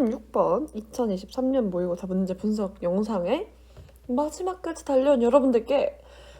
36번 2023년 모의고사 문제 분석 영상에 마지막까지 달려온 여러분들께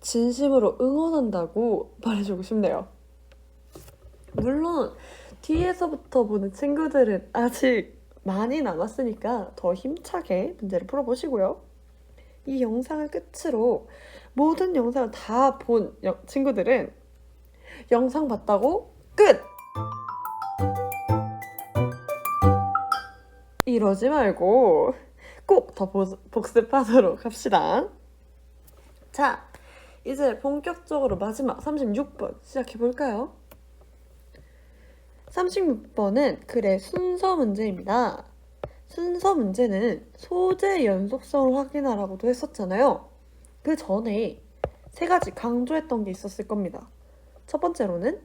진심으로 응원한다고 말해주고 싶네요. 물론 뒤에서부터 보는 친구들은 아직 많이 남았으니까 더 힘차게 문제를 풀어보시고요. 이 영상을 끝으로 모든 영상을 다 본 친구들은 영상 봤다고 끝! 이러지 말고 꼭 더 복습하도록 합시다. 자, 이제 본격적으로 마지막 36번 시작해볼까요? 36번은 글의 순서 문제입니다. 순서 문제는 소재 연속성을 확인하라고도 했었잖아요. 그 전에 세 가지 강조했던 게 있었을 겁니다. 첫 번째로는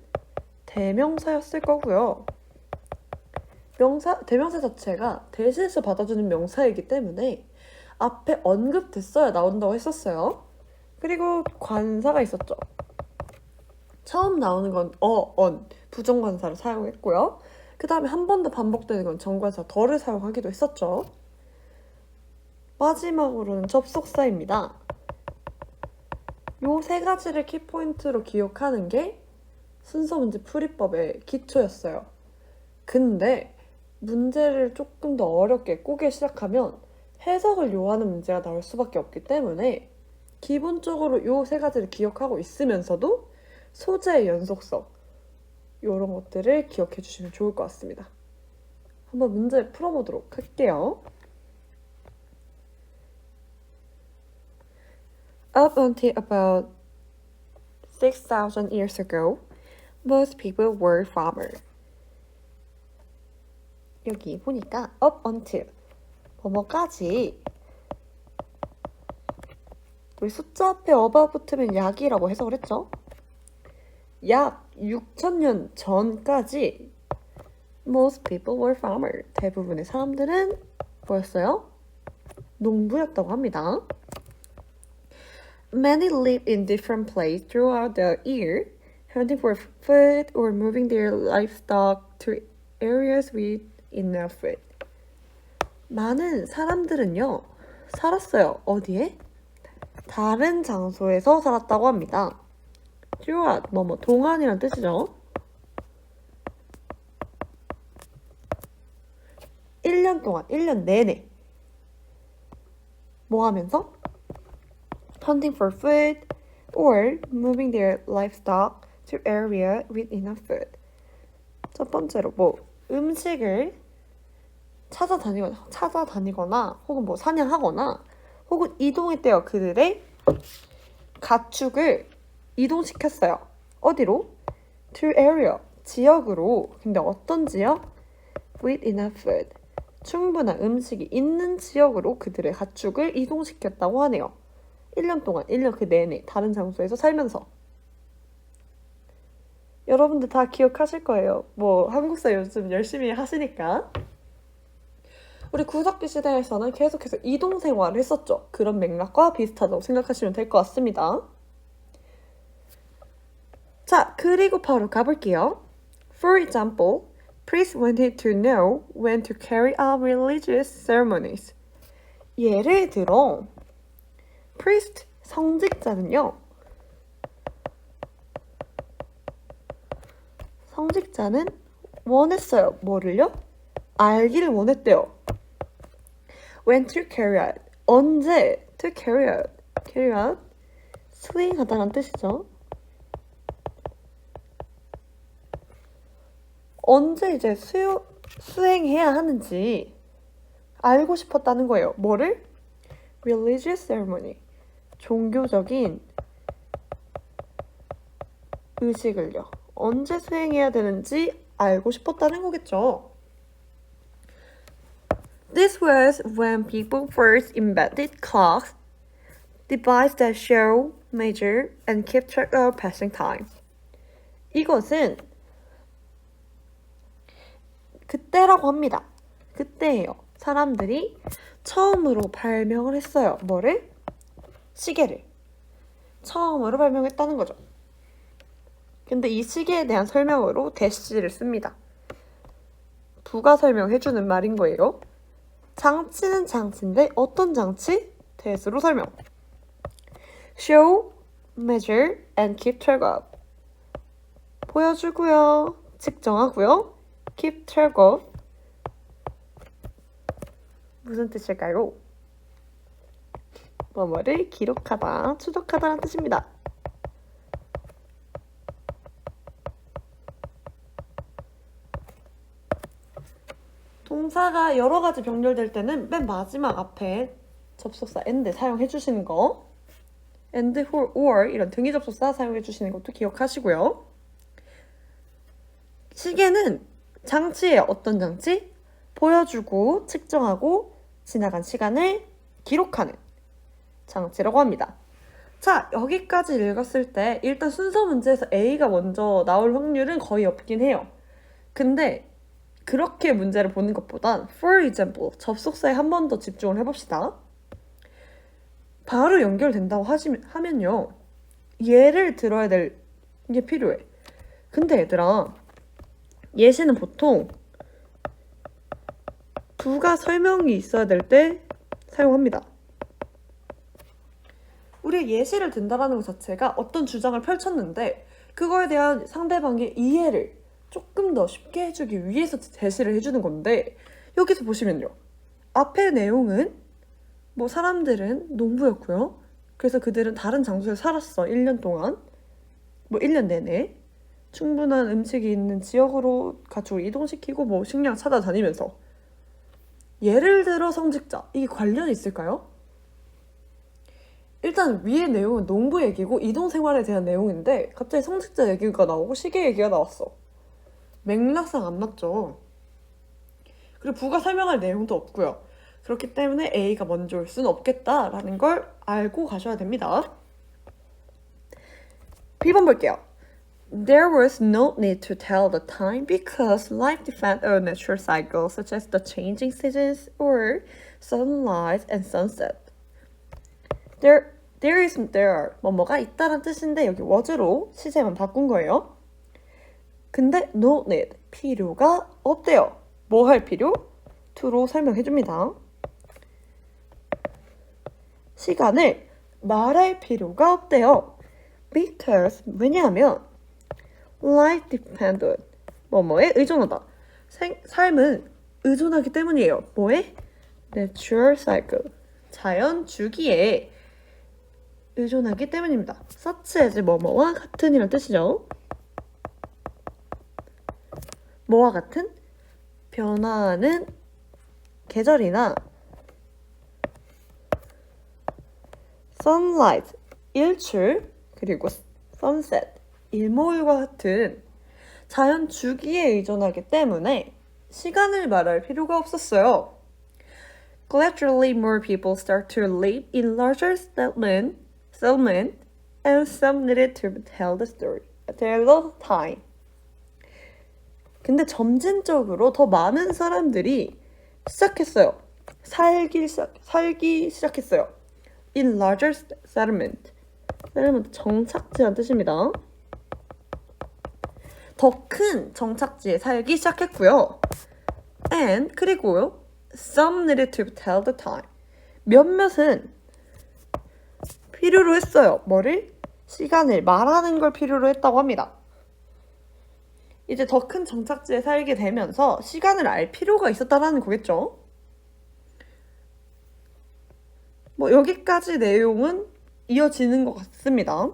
대명사였을 거고요. 대명사 자체가 대신해서 받아주는 명사이기 때문에 앞에 언급됐어야 나온다고 했었어요. 그리고 관사가 있었죠. 처음 나오는 건 on, 부정관사를 사용했고요. 그 다음에 한 번 더 반복되는 건 정관사 더를 사용하기도 했었죠. 마지막으로는 접속사입니다. 요 세 가지를 키포인트로 기억하는 게 순서 문제 풀이법의 기초였어요. 근데 문제를 조금 더 어렵게 꾸기 시작하면 해석을 요하는 문제가 나올 수밖에 없기 때문에 기본적으로 요 세 가지를 기억하고 있으면서도 소재의 연속성 이런 것들을 기억해 주시면 좋을 것 같습니다. 한번 문제 풀어보도록 할게요. Up until about 6,000 years ago, most people were farmers. 여기 보니까 up until 뭐뭐까지 우리 숫자 앞에 어바 붙으면 약이라고 해석을 했죠. 약 6,000년 전까지 most people were farmers. 대부분의 사람들은 뭐였어요? 농부였다고 합니다. Many lived in different places throughout the year, hunting for food or moving their livestock to areas with enough food. 많은 사람들은요, 살았어요. 어디에? 다른 장소에서 살았다고 합니다. throughout, 동안이란 뜻이죠. 1년 동안, 1년 내내 뭐 하면서? hunting for food or moving their livestock to area with enough food. 첫 번째로 음식을 찾아다니거나 혹은 사냥하거나 혹은 이동했대요. 그들의 가축을 이동시켰어요. 어디로? to area, 지역으로. 근데 어떤 지역? with enough food, 충분한 음식이 있는 지역으로 그들의 가축을 이동시켰다고 하네요. 1년 동안, 1년 그 내내 다른 장소에서 살면서. 여러분들 다 기억하실 거예요. 한국사 요즘 열심히 하시니까. 우리 구석기 시대에서는 계속해서 이동 생활을 했었죠. 그런 맥락과 비슷하다고 생각하시면 될 것 같습니다. 자, 그리고 바로 가볼게요. For example, priests wanted to know when to carry out religious ceremonies. 예를 들어 priest, 성직자는요. 성직자는 원했어요. 뭐를요? 알기를 원했대요. When to carry out. 언제 to carry out. carry out. 수행하다는 뜻이죠. 언제 이제 수행해야 하는지 알고 싶었다는 거예요. 뭐를? Religious ceremony. 종교적인 의식을요. 언제 수행해야 되는지 알고 싶었다는 거겠죠. This was when people first invented clocks, devices that show, measure, and keep track of passing time. 이것은 그때라고 합니다. 그때예요. 사람들이 처음으로 발명을 했어요. 뭐를? 시계를. 처음으로 발명했다는 거죠. 근데 이 시계에 대한 설명으로 대시를 씁니다. 부가 설명해주는 말인 거예요. 장치는 장치인데 어떤 장치? 대수로 설명. Show, measure, and keep track of. 보여주고요. 측정하고요. Keep track of. 무슨 뜻일까요? 뭐뭐를 기록하다, 추적하다라는 뜻입니다. 동사가 여러 가지 병렬될 때는 맨 마지막 앞에 접속사 and 사용해 주시는 거, and, or 이런 등위 접속사 사용해 주시는 것도 기억하시고요. 시계는 장치예요. 어떤 장치? 보여주고 측정하고 지나간 시간을 기록하는 장치라고 합니다. 자, 여기까지 읽었을 때 일단 순서 문제에서 A가 먼저 나올 확률은 거의 없긴 해요. 근데 그렇게 문제를 보는 것보단 for example, 접속사에 한 번 더 집중을 해봅시다. 바로 연결된다고 하면요. 예를 들어야 될 게 필요해. 근데 얘들아, 예시는 보통 부가 설명이 있어야 될 때 사용합니다. 우리 예시를 든다라는 것 자체가 어떤 주장을 펼쳤는데 그거에 대한 상대방의 이해를 조금 더 쉽게 해주기 위해서 제시를 해주는 건데, 여기서 보시면요. 앞의 내용은 뭐 사람들은 농부였고요. 그래서 그들은 다른 장소에 살았어. 1년 동안. 뭐 1년 내내. 충분한 음식이 있는 지역으로 가축을 이동시키고 뭐 식량 찾아다니면서. 예를 들어 성직자. 이게 관련이 있을까요? 일단 위의 내용은 농부 얘기고 이동 생활에 대한 내용인데 갑자기 성직자 얘기가 나오고 시계 얘기가 나왔어. 맥락상 안 맞죠. 그리고 부가 설명할 내용도 없고요. 그렇기 때문에 A가 먼저 올 수는 없겠다라는 걸 알고 가셔야 됩니다. B번 볼게요. There was no need to tell the time because life depends on natural cycles such as the changing seasons or sunrise and sunset. There are 뭐뭐가 있다란 뜻인데 여기 was로 시제만 바꾼 거예요. 근데 no need, 필요가 없대요. 뭐 할 필요? to로 설명해줍니다. 시간을 말할 필요가 없대요. Because, 왜냐하면 life depends on, 뭐뭐에 의존하다. 삶은 의존하기 때문이에요. 뭐에? Natural cycle, 자연 주기에 의존하기 때문입니다. such as 뭐뭐와 같은 이란 뜻이죠. 뭐와 같은? 변화하는 계절이나 sunlight, 일출, 그리고 sunset, 일몰과 같은 자연 주기에 의존하기 때문에 시간을 말할 필요가 없었어요. Gradually more people start to live in larger settlement and some needed to tell the time. 근데 점진적으로 더 많은 사람들이 시작했어요. 살기 시작했어요. In larger settlement. settlement 정착지란 뜻입니다. 더 큰 정착지에 살기 시작했고요. And 그리고요. Some needed to tell the time. 몇몇은 필요로 했어요. 뭐를? 시간을 말하는 걸 필요로 했다고 합니다. 이제 더 큰 정착지에 살게 되면서 시간을 알 필요가 있었다라는 거겠죠. 뭐 여기까지 내용은 이어지는 것 같습니다.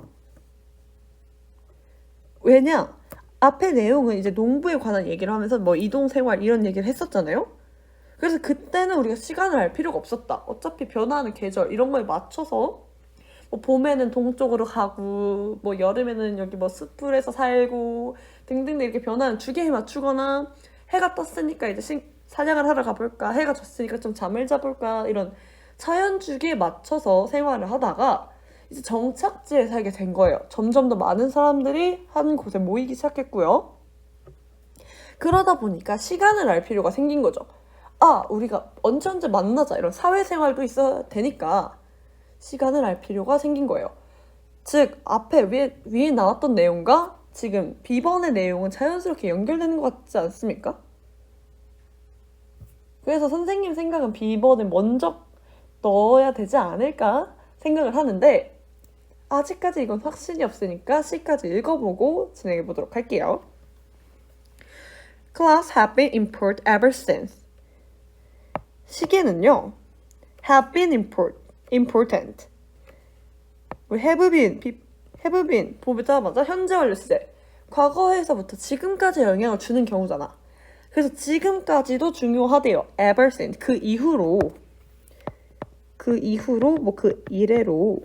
왜냐? 앞에 내용은 이제 농부에 관한 얘기를 하면서 뭐 이동생활 이런 얘기를 했었잖아요. 그래서 그때는 우리가 시간을 알 필요가 없었다. 어차피 변화하는 계절 이런 거에 맞춰서 뭐 봄에는 동쪽으로 가고 뭐 여름에는 여기 뭐 숯불에서 살고 등등 이렇게 변화하는 주기에 맞추거나 해가 떴으니까 이제 사냥을 하러 가볼까, 해가 졌으니까 좀 잠을 자볼까, 이런 자연 주기에 맞춰서 생활을 하다가 이제 정착지에 살게 된 거예요. 점점 더 많은 사람들이 한 곳에 모이기 시작했고요. 그러다 보니까 시간을 알 필요가 생긴 거죠. 아, 우리가 언제 만나자, 이런 사회생활도 있어야 되니까 시간을 알 필요가 생긴 거예요. 즉, 앞에 위에 나왔던 내용과 지금 B번의 내용은 자연스럽게 연결되는 것 같지 않습니까? 그래서 선생님 생각은 B번을 먼저 넣어야 되지 않을까 생각을 하는데 아직까지 이건 확신이 없으니까 C까지 읽어보고 진행해 보도록 할게요. Clocks have been important ever since. 시계는요, have been important. 우리 have been 보자마자 현재 완료 시제. 과거에서부터 지금까지 영향을 주는 경우잖아. 그래서 지금까지도 중요하대요. ever since. 그 이후로 뭐 그 이래로.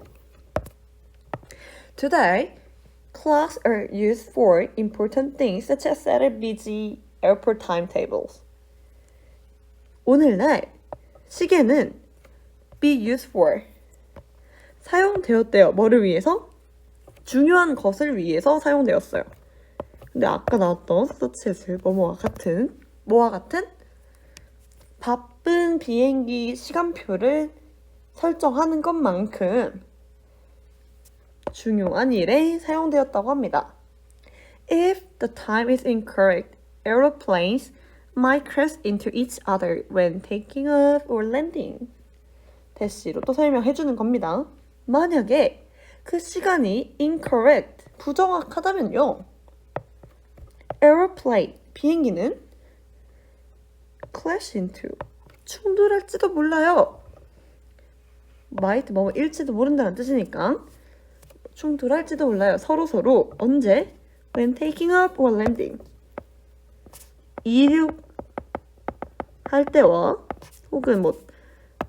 Today, clocks are used for important things such as setting busy airport timetables. 오늘날 시계는 be used for 사용되었대요. 뭐를 위해서? 중요한 것을 위해서 사용되었어요. 근데 아까 나왔던 서치에서 뭐와 같은 바쁜 비행기 시간표를 설정하는 것만큼 중요한 일에 사용되었다고 합니다. If the time is incorrect, aeroplanes might crash into each other when taking off or landing. 대시로 또 설명해주는 겁니다. 만약에 그 시간이 incorrect, 부정확하다면요. aeroplane, 비행기는 clash into, 충돌할지도 몰라요. might, 일지도 모른다는 뜻이니까 충돌할지도 몰라요. 서로 언제? when taking off or landing. 이륙할 때와 혹은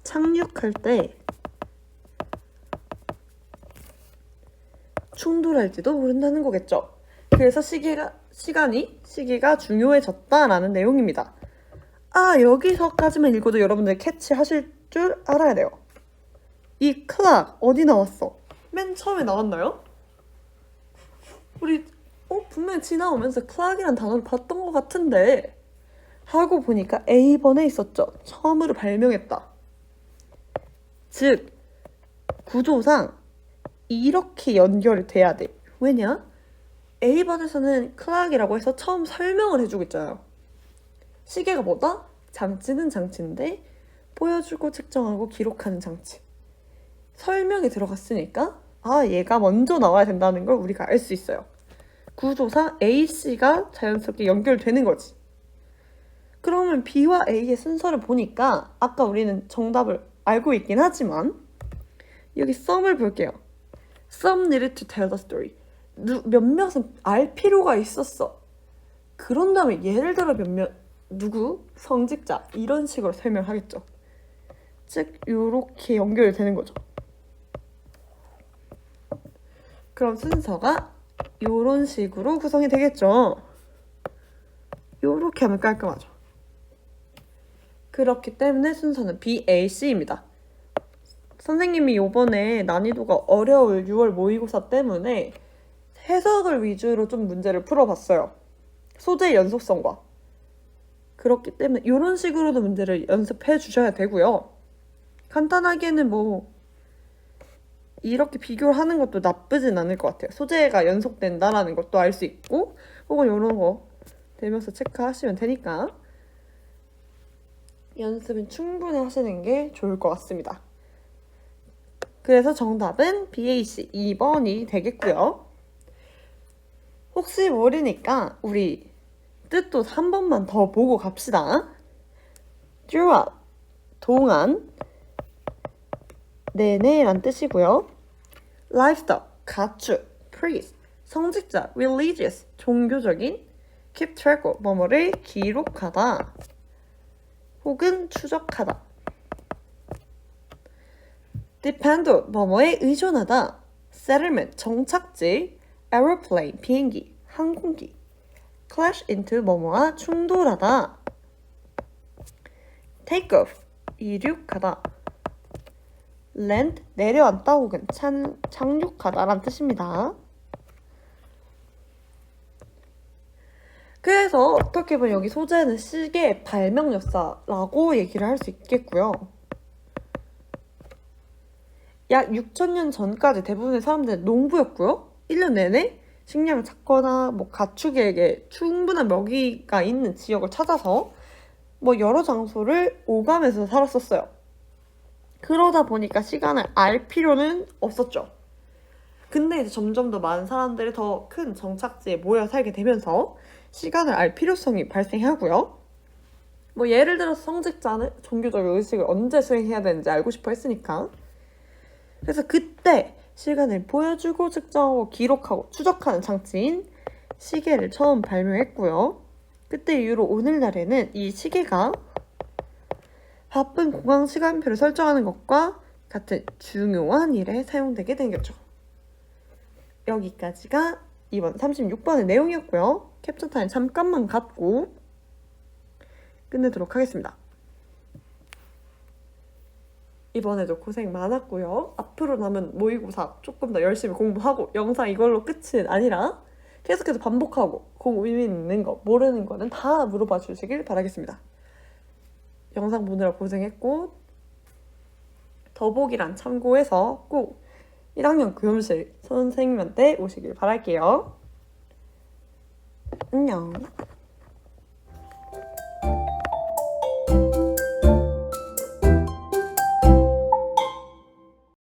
착륙할 때 충돌할지도 모른다는 거겠죠. 그래서 시계가 중요해졌다라는 내용입니다. 여기서까지만 읽어도 여러분들 캐치하실 줄 알아야 돼요. 이 clock 어디 나왔어? 맨 처음에 나왔나요? 우리 분명히 지나오면서 clock이란 단어를 봤던 것 같은데 하고 보니까 A번에 있었죠. 처음으로 발명했다. 즉 구조상 이렇게 연결이 돼야 돼. 왜냐? A번에서는 clock이라고 해서 처음 설명을 해주고 있잖아요. 시계가 뭐다? 장치는 장치인데 보여주고 측정하고 기록하는 장치. 설명이 들어갔으니까 얘가 먼저 나와야 된다는 걸 우리가 알 수 있어요. 구조상 A, C가 자연스럽게 연결되는 거지. 그러면 B와 A의 순서를 보니까 아까 우리는 정답을 알고 있긴 하지만 여기 썸을 볼게요. Some needed to tell the story. 몇몇은 알 필요가 있었어. 그런 다음에 예를 들어 누구? 성직자 이런 식으로 설명하겠죠. 즉 이렇게 연결되는 거죠. 그럼 순서가 이런 식으로 구성이 되겠죠. 이렇게 하면 깔끔하죠. 그렇기 때문에 순서는 B, A, C입니다. 선생님이 이번에 난이도가 어려울 6월 모의고사 때문에 해석을 위주로 좀 문제를 풀어봤어요. 소재의 연속성과. 그렇기 때문에 이런 식으로도 문제를 연습해 주셔야 되고요. 간단하게는 이렇게 비교를 하는 것도 나쁘진 않을 것 같아요. 소재가 연속된다라는 것도 알 수 있고 혹은 이런 거 되면서 체크하시면 되니까 연습은 충분히 하시는 게 좋을 것 같습니다. 그래서 정답은 BAC 2번이 되겠고요. 혹시 모르니까 우리 뜻도 한 번만 더 보고 갑시다. throughout, 동안, 내내란 뜻이고요. livestock, 가축, priest, 성직자, religious, 종교적인, keep track, 뭐뭐를 기록하다 혹은 추적하다. depend, 뭐뭐에 의존하다. settlement, 정착지, aeroplane, 비행기, 항공기. clash into, 뭐뭐와 충돌하다. take off, 이륙하다. land, 내려앉다 혹은 착륙하다라는 뜻입니다. 그래서 어떻게 보면 여기 소재는 시계의 발명 역사라고 얘기를 할 수 있겠고요. 약 6,000년 전까지 대부분의 사람들은 농부였고요. 1년 내내 식량을 찾거나 가축에게 충분한 먹이가 있는 지역을 찾아서 뭐 여러 장소를 오가면서 살았었어요. 그러다 보니까 시간을 알 필요는 없었죠. 근데 이제 점점 더 많은 사람들이 더 큰 정착지에 모여 살게 되면서 시간을 알 필요성이 발생하고요. 뭐 예를 들어서 성직자는 종교적 의식을 언제 수행해야 되는지 알고 싶어 했으니까. 그래서 그때 시간을 보여주고 측정하고 기록하고 추적하는 장치인 시계를 처음 발명했고요. 그때 이후로 오늘날에는 이 시계가 바쁜 공항 시간표를 설정하는 것과 같은 중요한 일에 사용되게 된 거죠. 여기까지가 이번 36번의 내용이었고요. 캡처 타임 잠깐만 갖고 끝내도록 하겠습니다. 이번에도 고생 많았고요. 앞으로 남은 모의고사 조금 더 열심히 공부하고 영상 이걸로 끝은 아니라 계속해서 반복하고 고민 있는 거, 모르는 거는 다 물어봐 주시길 바라겠습니다. 영상 보느라 고생했고 더보기란 참고해서 꼭 1학년 교무실 선생님한테 오시길 바랄게요. 안녕.